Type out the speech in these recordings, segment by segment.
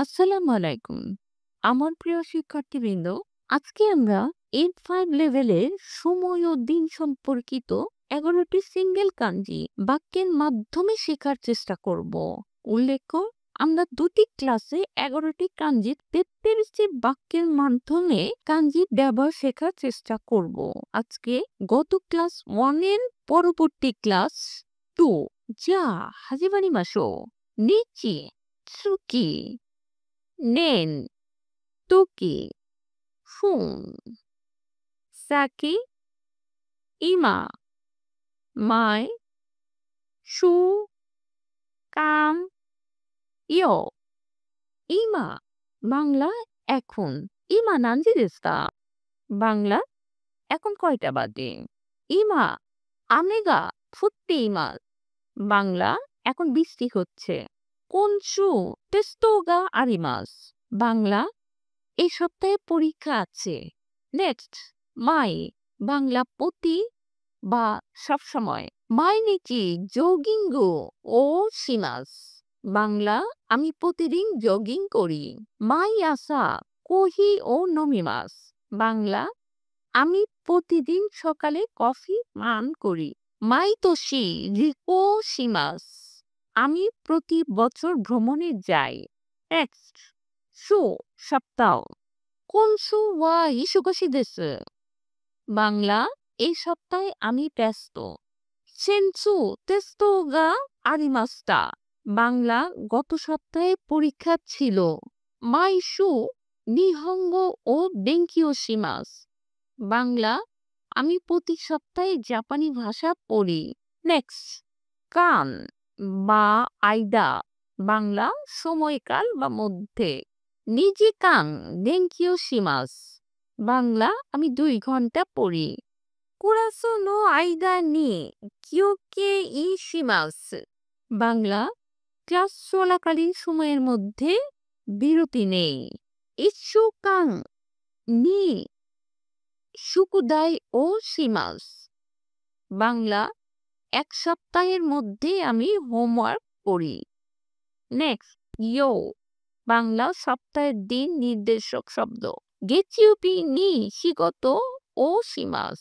আসসালামু আলাইকুম। আমার প্রিয় শিক্ষার্থীবৃন্দ, আজকে আমরা 8-5 লেভেলের সময় ও দিন সম্পর্কিত 11টি সিঙ্গেল কাঞ্জি বাক্যের মাধ্যমে শেখার চেষ্টা করব। উল্লেখ্য, আমরা দুটি ক্লাসে 11টি কাঞ্জির 43টি বাক্যের মাধ্যমে কাঞ্জি ব্যবহার শেখার চেষ্টা করব। আজকে গত ক্লাস 1 এর পরবর্তী ক্লাস 2 যা হাজিবানি মাসো নিচি সুকি নেন তুকি ফুন সাকি ইমা মাই সু কাম ইয় ইমা বাংলা এখন ইমা নানজি দেস্তা বাংলা এখন কয়টা বাজে ইমা আমেগা ফুটতে ইমা বাংলা এখন বৃষ্টি হচ্ছে কোনসু তেস্তোগা আরিমাস বাংলা এই সপ্তাহে পরীক্ষা আছে নেক্সট মাই বাংলা প্রতি বা সবসময় মাইনিচি জগিংগো ও সিমাস বাংলা আমি প্রতিদিন জগিং করি মাই আসা কোহি ও নমিমাস বাংলা আমি প্রতিদিন সকালে কফি পান করি মাইতোশি রিকো সিমাস আমি প্রতি বছর ভ্রমণে যাই নেক্সট সু সপ্তাহ কোনসু ওয়া ইসুগোশি দেশে বাংলা এই সপ্তাহে আমি ব্যস্ত সেনসু তেস্তো গা আরিমাস্তা বাংলা গত সপ্তাহে পরীক্ষা ছিল মাইসু নিহঙ্গ ও বেঙ্কিও সিমাস বাংলা আমি প্রতি সপ্তাহে জাপানি ভাষা পড়ি নেক্সট কান বা আইদা বাংলা সময়কাল বা মধ্যে নিজে কাং বেঙ্কিও সিমাস বাংলা আমি 2 ঘন্টা পড়ি কুরাসো নো আইদা নি কিয়োকে ই সিমাস বাংলা ক্লাস চলাকালীন সময়ের মধ্যে বিরতি নেই ইচ্ছু কাং নি সুকুদাই ও সিমাস বাংলা 1 সপ্তাহের মধ্যে আমি হোমওয়ার্ক করি নেক্সট ইয়ো বাংলা সপ্তাহের দিন নির্দেশক শব্দ গেচিউপি নি শিগত ও সিমাস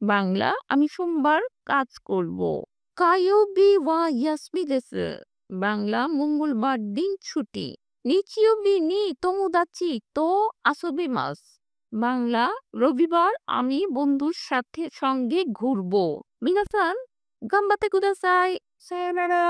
বাংলা আমি সোমবার কাজ করব কায়োবি ওয়া ইয়াসমি দেশে বাংলা মঙ্গলবার দিন ছুটি নিচিওবি নি তোমোদাচি তো আসবে মাস বাংলা রবিবার আমি বন্ধুর সাথে সঙ্গে ঘুরবো মিনাসান গাম্বাতে কুদাসাই সায়োনারা